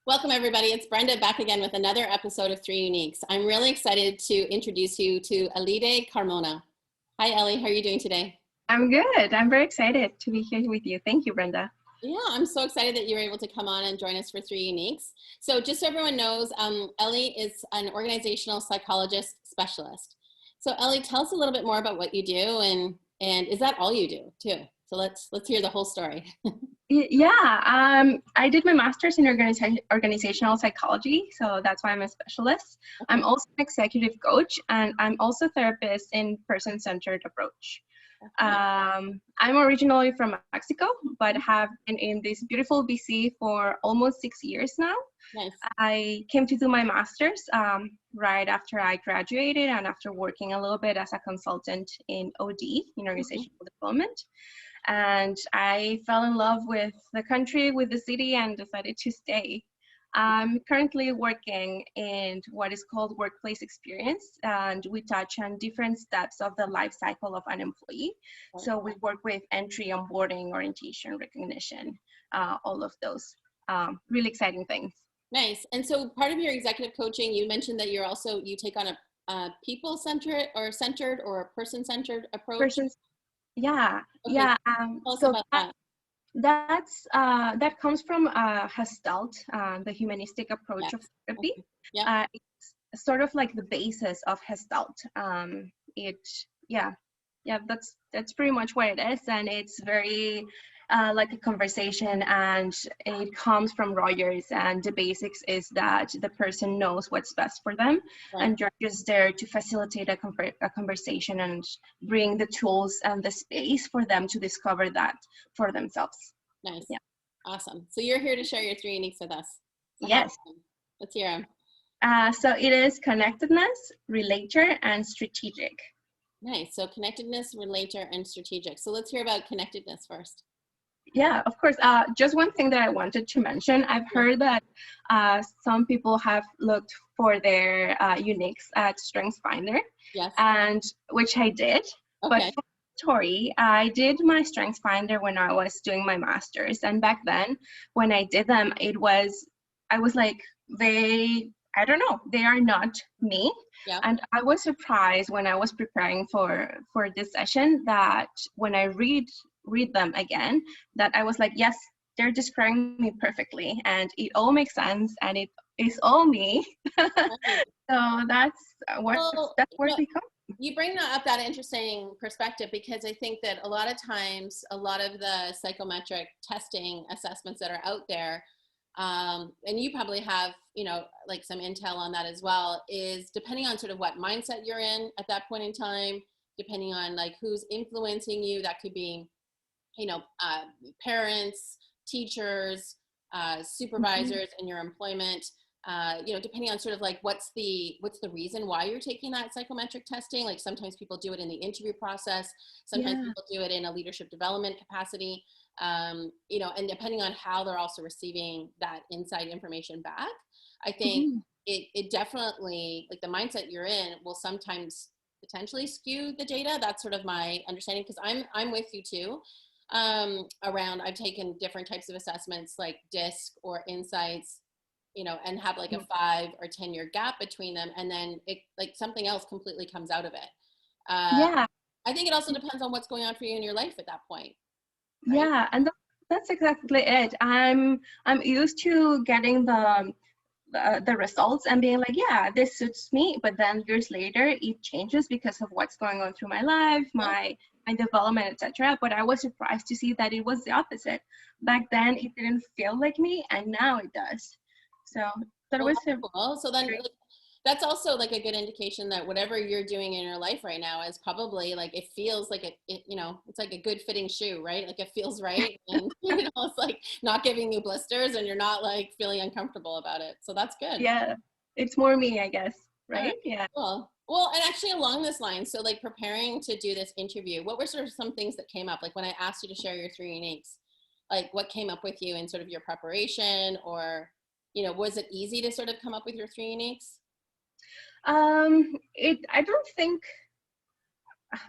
Welcome everybody, it's Brenda back again with another episode of Three Uniques. I'm really excited to introduce you to Elide Carmona. Hi Ellie, how are you doing today? I'm good. I'm very excited to be here with you. Thank you, Brenda. Yeah, I'm so excited that you were able to come on and join us for Three Uniques. So just so everyone knows, Ellie is an organizational psychologist specialist. So Ellie, tell us a little bit more about what you do, and is that all you do too? So let's hear the whole story. I did my master's in organizational psychology, so that's why I'm a specialist. Okay. I'm also an executive coach, and I'm also a therapist in person-centered approach. I'm originally from Mexico, but have been in this beautiful BC for almost 6 years now. Nice. I came to do my master's right after I graduated and after working a little bit as a consultant in OD, in organizational development. And I fell in love with the country, with the city, and decided to stay. I'm currently working in what is called workplace experience, and we touch on different steps of the life cycle of an employee. So we work with entry, onboarding, orientation, recognition, all of those really exciting things. Nice. And so part of your executive coaching, you mentioned that you take on a people-centered or a person-centered approach. Yeah. Okay. Yeah. Tell us about that. That comes from Gestalt, the humanistic approach of therapy. Okay. Yeah. It's sort of like the basis of Gestalt. That's pretty much what it is, and it's very like a conversation, and it comes from Rogers, and the basics is that the person knows what's best for them, Right. and you're just there to facilitate a conversation and bring the tools and the space for them to discover that for themselves. Nice. Yeah. Awesome. So you're here to share your three uniques with us. So Yes. Let's hear them. So it is connectedness, relator, and strategic. Nice. So connectedness, relator, and strategic. So let's hear about connectedness first. Yeah, of course. Just one thing that I wanted to mention. I've heard that some people have looked for their uniques at StrengthsFinder. Yes. And which I did. Okay. But story, I did my StrengthsFinder when I was doing my master's, and back then when I did them, I was like, I don't know, they are not me. Yeah. And I was surprised when I was preparing for this session that when I read them again, that I was like, yes, they're describing me perfectly, and it all makes sense, and it is all me. So that's where we come. You bring up that interesting perspective, because I think that a lot of times, a lot of the psychometric testing assessments that are out there, and you probably have, like some intel on that as well, is depending on sort of what mindset you're in at that point in time, depending on like who's influencing you. That could be, parents, teachers, supervisors in your employment. Depending on sort of like what's the reason why you're taking that psychometric testing. Like sometimes people do it in the interview process, sometimes people do it in a leadership development capacity, and depending on how they're also receiving that inside information back, I think it definitely, like the mindset you're in will sometimes potentially skew the data. That's sort of my understanding, because I'm with you too. I've taken different types of assessments like DISC or Insights, and have like a 5 or 10 year gap between them, and then it like something else completely comes out of it. I think it also depends on what's going on for you in your life at that point. Right? Yeah, and that's exactly it. I'm used to getting the results and being like, yeah, this suits me, but then years later it changes because of what's going on through my life, my development, etc. But I was surprised to see that it was the opposite. Back then it didn't feel like me, and now it does. So that was cool. So then that's also like a good indication that whatever you're doing in your life right now is probably like, it feels like it's like a good fitting shoe, right? Like it feels right, and it's like not giving you blisters, and you're not like feeling uncomfortable about it. So that's good. Yeah, it's more me, I guess, right? Yeah. Cool. Well, and actually along this line, so like preparing to do this interview, what were sort of some things that came up? Like when I asked you to share your three uniques, like what came up with you in sort of your preparation, or was it easy to sort of come up with your three uniques? I don't think,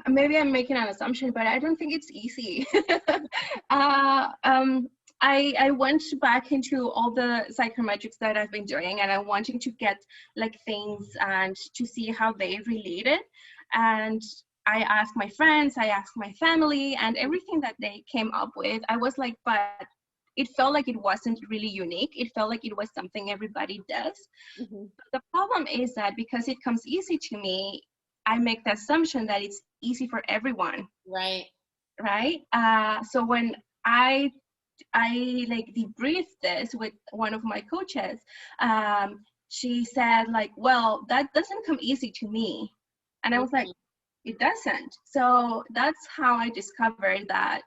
maybe I'm making an assumption, but I don't think it's easy. I went back into all the psychometrics that I've been doing, and I wanted to get like things and to see how they related. And I asked my friends, I asked my family, and everything that they came up with, I was like, but it felt like it wasn't really unique. It felt like it was something everybody does. Mm-hmm. But the problem is that because it comes easy to me, I make the assumption that it's easy for everyone. Right. Right. So when I like debriefed this with one of my coaches, she said like, well, that doesn't come easy to me. And I was like, it doesn't. So that's how I discovered that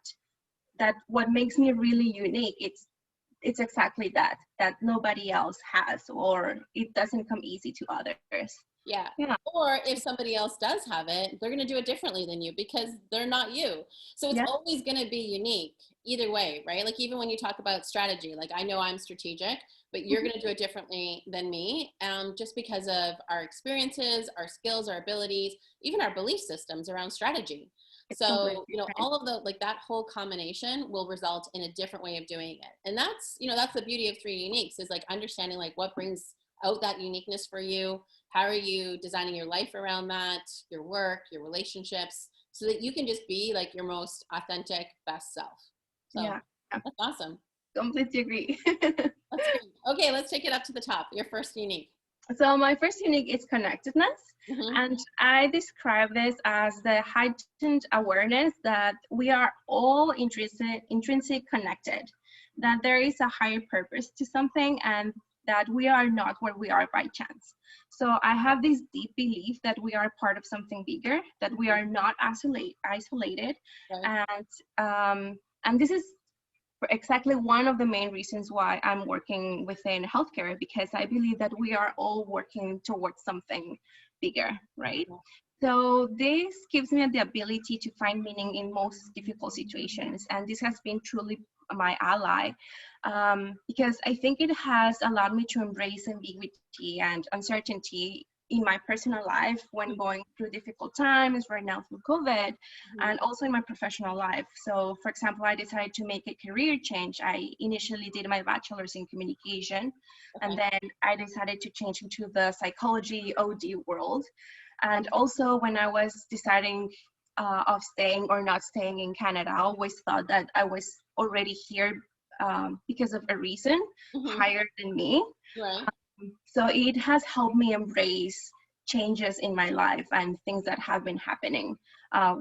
what makes me really unique, it's exactly that nobody else has, or it doesn't come easy to others. Yeah. Yeah. Or if somebody else does have it, they're going to do it differently than you because they're not you. So it's Yeah. always going to be unique either way, right? Like even when you talk about strategy, like I know I'm strategic, but you're going to do it differently than me, just because of our experiences, our skills, our abilities, even our belief systems around strategy. It's So, completely you know, different. all of the, like that whole combination will result in a different way of doing it. And that's, you know, that's the beauty of Three Uniques, is like understanding like what brings out that uniqueness for you. How are you designing your life around that, your work, your relationships, so that you can just be like your most authentic, best self. So Yeah. that's awesome. Completely agree. That's good. Okay, let's take it up to the top. Your first unique. So my first unique is connectedness. Mm-hmm. And I describe this as the heightened awareness that we are all intrinsic connected, that there is a higher purpose to something, and that we are not where we are by chance. So I have this deep belief that we are part of something bigger, that we are not isolated. Right. And this is exactly one of the main reasons why I'm working within healthcare, because I believe that we are all working towards something bigger, right? Yeah. So this gives me the ability to find meaning in most difficult situations, and this has been truly my ally, because I think it has allowed me to embrace ambiguity and uncertainty in my personal life when going through difficult times, right now through COVID, Mm-hmm. and also in my professional life. So for example, I decided to make a career change. I initially did my bachelor's in communication, Okay. and then I decided to change into the psychology OD world. And also when I was deciding of staying or not staying in Canada, I always thought that I was already here because of a reason Mm-hmm. higher than me. Right. So it has helped me embrace changes in my life and things that have been happening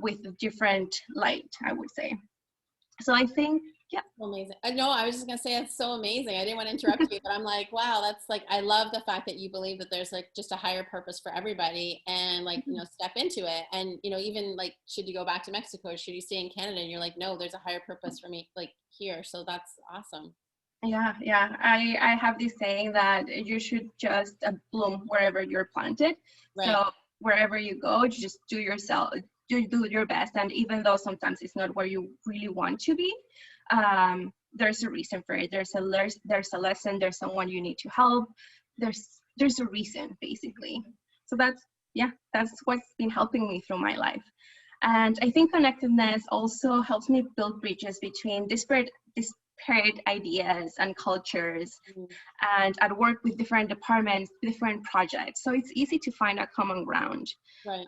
with a different light, I would say. So I think, yeah. Amazing. I know, I was just gonna say it's so amazing. I didn't want to interrupt you, but I'm like, wow, that's like, I love the fact that you believe that there's like just a higher purpose for everybody, and like, you know, step into it. And, you know, even like, should you go back to Mexico? Should you stay in Canada? And you're like, no, there's a higher purpose for me, like here. So that's awesome. Yeah. I have this saying that you should just bloom wherever you're planted. Right. So wherever you go, you just do your best. And even though sometimes it's not where you really want to be, there's a reason for it. There's a lesson. There's someone you need to help. There's a reason, basically. So that's what's been helping me through my life. And I think connectedness also helps me build bridges between disparate ideas and cultures, Mm-hmm. and at work with different departments, different projects. So it's easy to find a common ground. Right.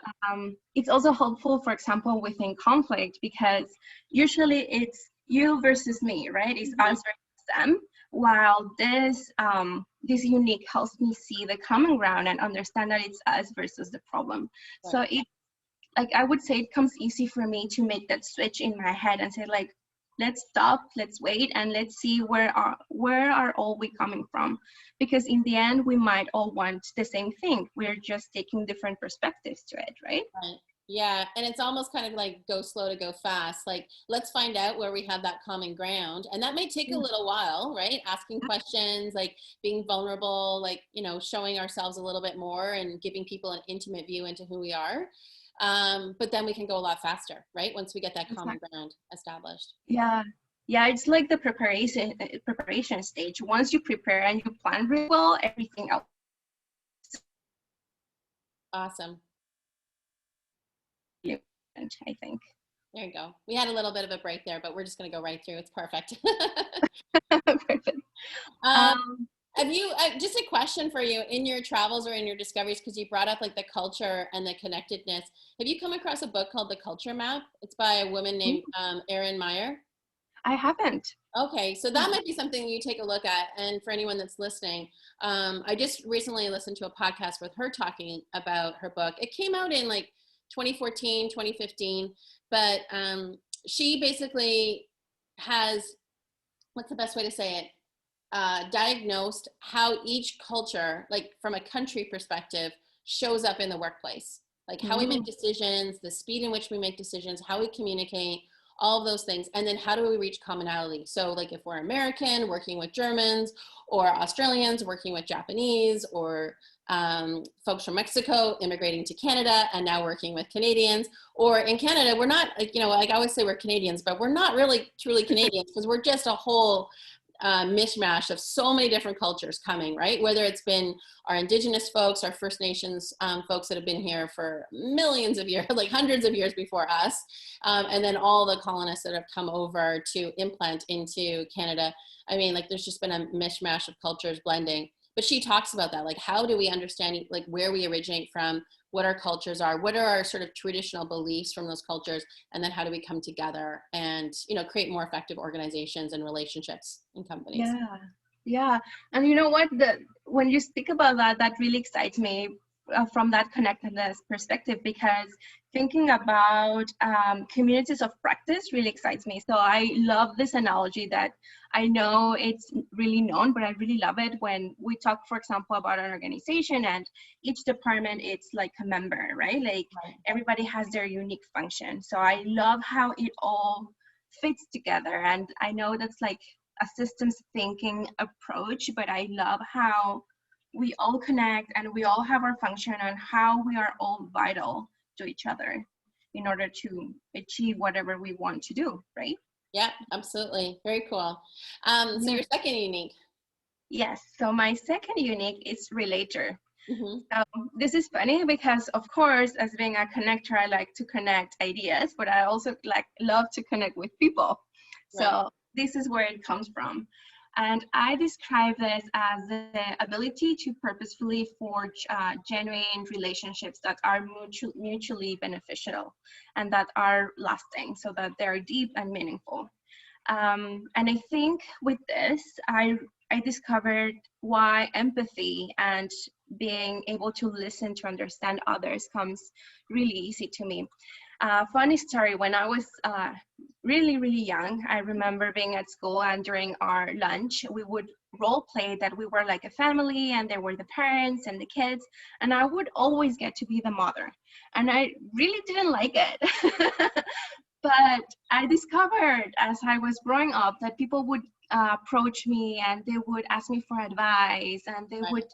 It's also helpful, for example, within conflict, because usually it's you versus me, right? It's us versus them. While this unique helps me see the common ground and understand that it's us versus the problem. Right. So like I would say it comes easy for me to make that switch in my head and say like, let's stop, let's wait, and let's see where are all we coming from, because in the end we might all want the same thing. We're just taking different perspectives to it, right? Right. Yeah. And it's almost kind of like go slow to go fast. Like, let's find out where we have that common ground. And that may take a little while, right? Asking questions, like being vulnerable, like, you know, showing ourselves a little bit more and giving people an intimate view into who we are. But then we can go a lot faster, right? Once we get that common ground established. Yeah, it's like the preparation stage. Once you prepare and you plan really well, everything else, Awesome. I think. There you go. We had a little bit of a break there, but we're just going to go right through. It's perfect. Perfect. um, Um, have you, just a question for you in your travels or in your discoveries, because you brought up like the culture and the connectedness. Have you come across a book called The Culture Map? It's by a woman named Erin Meyer. I haven't. Okay, so that might be something you take a look at. And for anyone that's listening, I just recently listened to a podcast with her talking about her book. It came out in like 2014, 2015, but she basically has, what's the best way to say it? Diagnosed how each culture, like from a country perspective, shows up in the workplace. Like how we make decisions, the speed in which we make decisions, how we communicate, all of those things. And then how do we reach commonality? So like if we're American working with Germans, or Australians working with Japanese, or folks from Mexico immigrating to Canada and now working with Canadians, or in Canada, we're not, like, you know, like I always say we're Canadians, but we're not really truly Canadians because we're just a whole mishmash of so many different cultures coming, right? Whether it's been our Indigenous folks, our First Nations folks that have been here for millions of years, like hundreds of years before us, and then all the colonists that have come over to implant into Canada. I mean, like there's just been a mishmash of cultures blending. But she talks about that, like how do we understand like where we originate from, what our cultures are, what are our sort of traditional beliefs from those cultures, and then how do we come together and, you know, create more effective organizations and relationships in companies. Yeah, yeah. And you know what? When you speak about that, that really excites me from that connectedness perspective, because thinking about communities of practice really excites me. So I love this analogy that I know it's really known, but I really love it when we talk, for example, about an organization and each department, it's like a member, right? Like everybody has their unique function. So I love how it all fits together. And I know that's like a systems thinking approach, but I love how we all connect and we all have our function and how we are all vital to each other in order to achieve whatever we want to do, right? Yeah, absolutely. Very cool. So Yeah. your second unique. Yes, so my second unique is Relator. Mm-hmm. This is funny because, of course, as being a connector, I like to connect ideas, but I also love to connect with people. Right. So this is where it comes from. And I describe this as the ability to purposefully forge genuine relationships that are mutually beneficial and that are lasting, so that they're deep and meaningful. And I think with this, I discovered why empathy and being able to listen to understand others comes really easy to me. Funny story, when I was really, really young, I remember being at school, and during our lunch, we would role play that we were like a family and there were the parents and the kids, and I would always get to be the mother. And I really didn't like it. But I discovered as I was growing up that people would approach me and they would ask me for advice and they would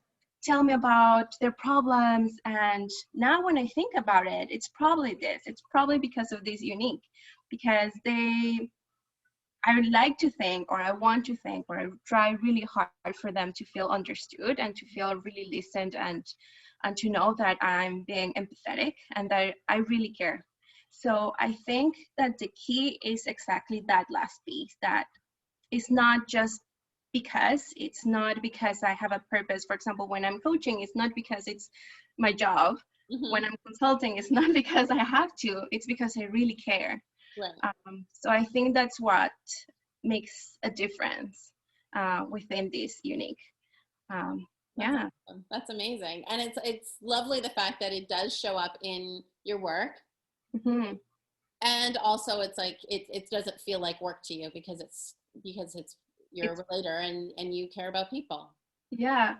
tell me about their problems. And now when I think about it, it's probably this. It's probably because of this unique, because I would like to think, or I want to think, or I try really hard for them to feel understood and to feel really listened, and to know that I'm being empathetic and that I really care. So I think that the key is exactly that last piece, that it's not just because, it's not because I have a purpose. For example, when I'm coaching, it's not because it's my job. Mm-hmm. When I'm consulting, it's not because I have to, it's because I really care. Right. So I think that's what makes a difference within this unique. That's Yeah. awesome. That's amazing. And it's lovely the fact that it does show up in your work. Mm-hmm. And also it's like it doesn't feel like work to you because it's you're a relator and you care about people. Yeah.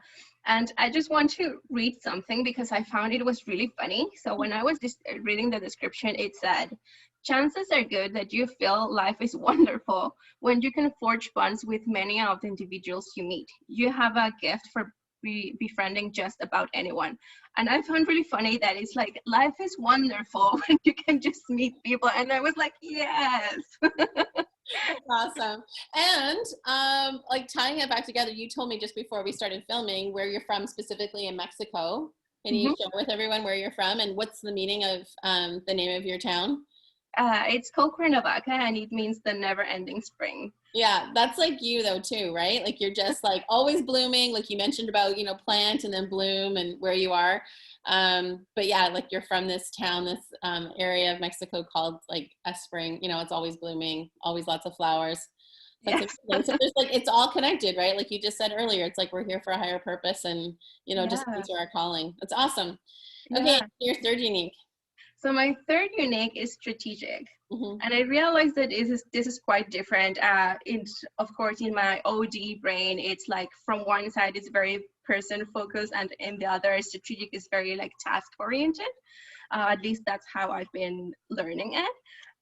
And I just want to read something because I found it was really funny. So when I was reading the description, it said, chances are good that you feel life is wonderful when you can forge bonds with many of the individuals you meet. You have a gift for befriending just about anyone. And I found really funny that it's like, life is wonderful when you can just meet people. And I was like, yes. Awesome. And like tying it back together, you told me just before we started filming where you're from, specifically in Mexico. Can you share with everyone where you're from and what's the meaning of the name of your town? It's called Cuernavaca, and it means the never-ending spring. Yeah, that's like you though too, right? Like you're just like always blooming, like you mentioned about, you know, plant and then bloom and where you are. But yeah, like you're from this town, this area of Mexico called like a spring, you know, it's always blooming, always lots of flowers. That's Yes. amazing. So there's like, it's all connected, right? Like you just said earlier, it's like we're here for a higher purpose and, you know, just Yeah. into our calling. That's awesome. Okay, Yeah. your third unique. So my third unique is strategic. Mm-hmm. And I realized that this is quite different. Of course, in my OD brain, it's like from one side, it's very person focused, and in the other, strategic is very like task oriented. At least that's how I've been learning it.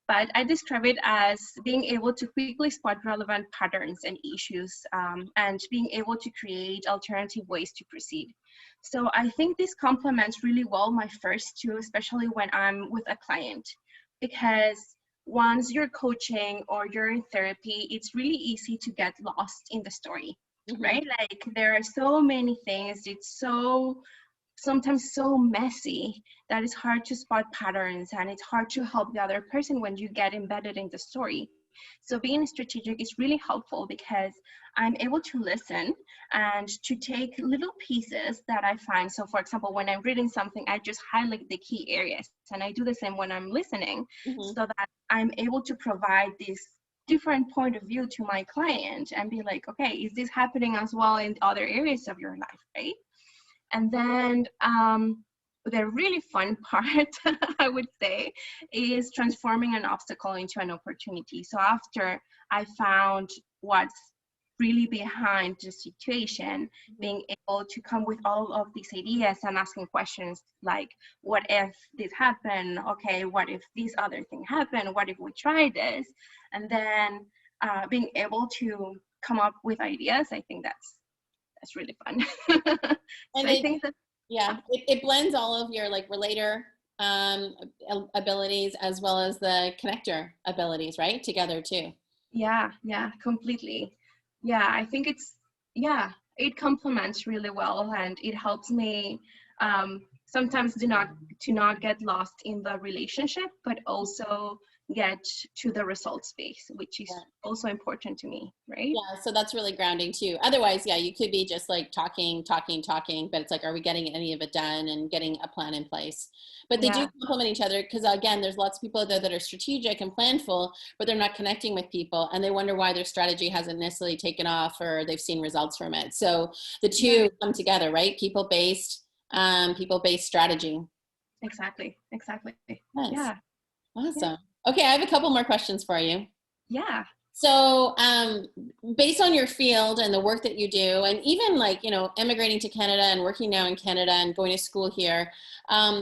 But I describe it as being able to quickly spot relevant patterns and issues, and being able to create alternative ways to proceed. So I think this complements really well my first two, especially when I'm with a client, because once you're coaching or you're in therapy, it's really easy to get lost in the story, Mm-hmm. right? Like there are so many things. It's sometimes so messy that it's hard to spot patterns, and it's hard to help the other person when you get embedded in the story. So being strategic is really helpful because I'm able to listen and to take little pieces that I find. So for example, when I'm reading something, I just highlight the key areas, and I do the same when I'm listening, Mm-hmm. so that I'm able to provide this different point of view to my client and be like, okay, is this happening as well in other areas of your life, right? And then the really fun part, I would say, is transforming an obstacle into an opportunity. So after I found what's really behind the situation, being able to come with all of these ideas and asking questions like, what if this happened? Okay, what if this other thing happened? What if we try this? And then being able to come up with ideas, I think that's really fun. So And I it, think that, yeah, it blends all of your like relator abilities as well as the connector abilities, right? Together too. yeah, completely. Yeah, I think it complements really well, and it helps me sometimes to not get lost in the relationship, but also get to the results phase, which is Yeah. also important to me, right? Yeah, so that's really grounding too. Otherwise, yeah, you could be just like talking, but it's like, are we getting any of it done and getting a plan in place? But they do Yeah, complement each other because again, there's lots of people out there that are strategic and planful, but they're not connecting with people and they wonder why their strategy hasn't necessarily taken off or they've seen results from it. So the two come together, right? People-based strategy. exactly. Nice. Yeah, Awesome. Okay, I have a couple more questions for you. yeah. So, based on your field and the work that you do, and even like, you know, immigrating to Canada and working now in Canada and going to school here,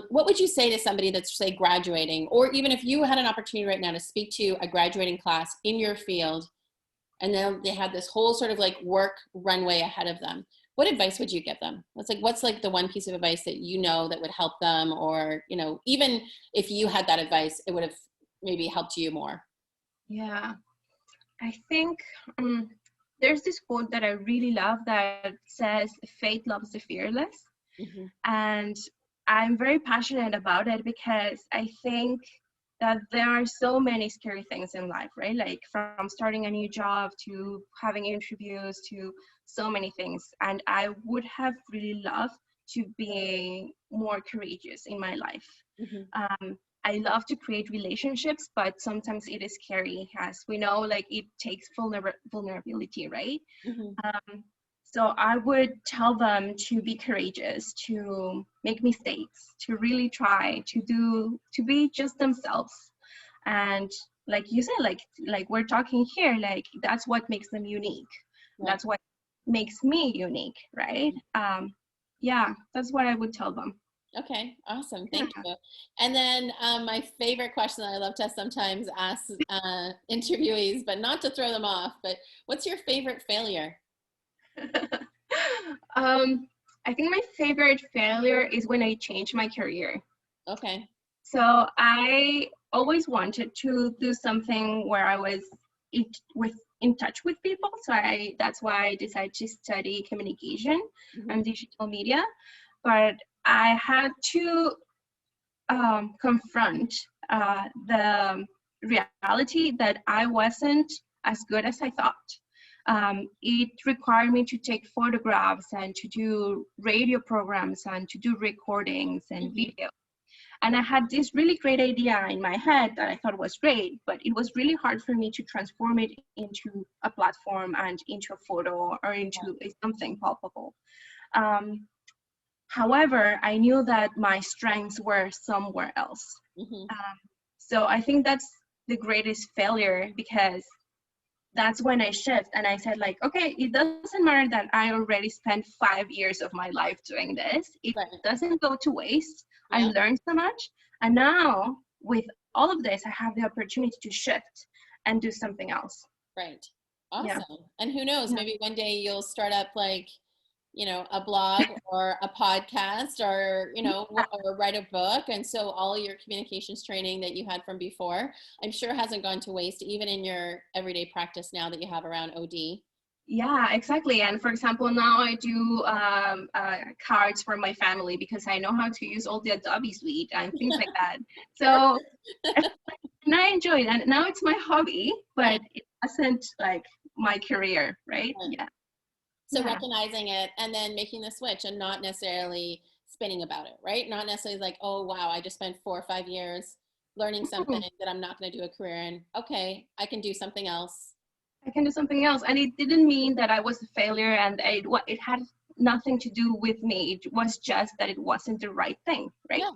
what would you say to somebody that's, say, graduating, or even if you had an opportunity right now to speak to a graduating class in your field, and then they had this whole sort of like work runway ahead of them? What advice would you give them? What's like the one piece of advice that you know that would help them, or, you know, even if you had that advice, it would have maybe helped you more? Yeah, I think there's this quote that I really love that says, "Faith loves the fearless." Mm-hmm. And I'm very passionate about it because I think that there are so many scary things in life, right? Like from starting a new job to having interviews to so many things. And I would have really loved to be more courageous in my life. Mm-hmm. I love to create relationships, but sometimes it is scary, as we know, like it takes vulnerability, right? Mm-hmm. So I would tell them to be courageous, to make mistakes, to really try to be just themselves. And like you said, like we're talking here, like that's what makes them unique. Right. That's what makes me unique, right? Yeah, that's what I would tell them. Okay, awesome. Yeah. Thank you. And then my favorite question that I love to sometimes ask interviewees, but not to throw them off, but what's your favorite failure? I think my favorite failure is when I changed my career. Okay. So I always wanted to do something where I was in touch with people. So that's why I decided to study communication Mm-hmm. and digital media. But I had to confront the reality that I wasn't as good as I thought. It required me to take photographs and to do radio programs and to do recordings and video. And I had this really great idea in my head that I thought was great, but it was really hard for me to transform it into a platform and into a photo or into something palpable. However, I knew that my strengths were somewhere else. So I think that's the greatest failure, because that's when I shift and I said, like, okay, it doesn't matter that I already spent 5 years of my life doing this. It doesn't go to waste. I learned so much. And now with all of this, I have the opportunity to shift and do something else. Right. Awesome. And who knows, maybe one day you'll start up like, you know, a blog or a podcast or, you know, or write a book. And so all your communications training that you had from before, I'm sure hasn't gone to waste, even in your everyday practice now that you have around OD. Yeah, exactly. And for example, now I do cards for my family because I know how to use all the Adobe suite and things like that. So, and I enjoy it. And now it's my hobby, but it wasn't like my career, right? Yeah. So recognizing it and then making the switch and not necessarily spinning about it, right? Not necessarily like, oh, wow, I just spent 4 or 5 years learning something that I'm not going to do a career in. Okay, I can do something else. I can do something else. And it didn't mean that I was a failure and it had nothing to do with me. It was just that it wasn't the right thing, right? Yeah,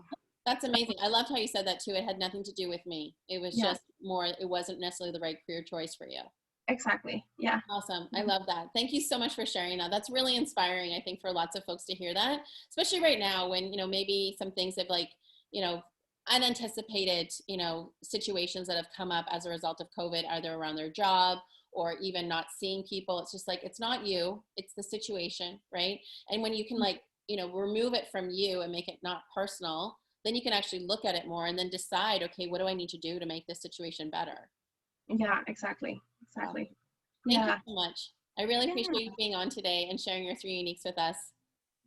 that's amazing. I loved how you said that too. It had nothing to do with me. It was just more, it wasn't necessarily the right career choice for you. Exactly. Yeah. Awesome. I love that. Thank you so much for sharing that. That's really inspiring, I think, for lots of folks to hear that, especially right now when, you know, maybe some things have like, you know, unanticipated, you know, situations that have come up as a result of COVID, either around their job or even not seeing people. It's just like, it's not you, it's the situation, right? And when you can like, you know, remove it from you and make it not personal, then you can actually look at it more and then decide, okay, what do I need to do to make this situation better? Yeah, exactly. Exactly. Thank you so much. I really appreciate you being on today and sharing your 3 uniques with us.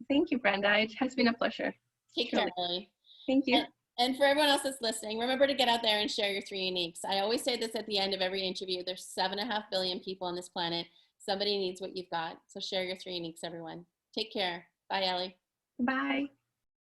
Thank you, Brenda. It has been a pleasure. Take care, Ellie. Thank you. And for everyone else that's listening, remember to get out there and share your 3 uniques. I always say this at the end of every interview. There's 7.5 billion people on this planet. Somebody needs what you've got. So share your 3 uniques, everyone. Take care. Bye, Ellie. Bye.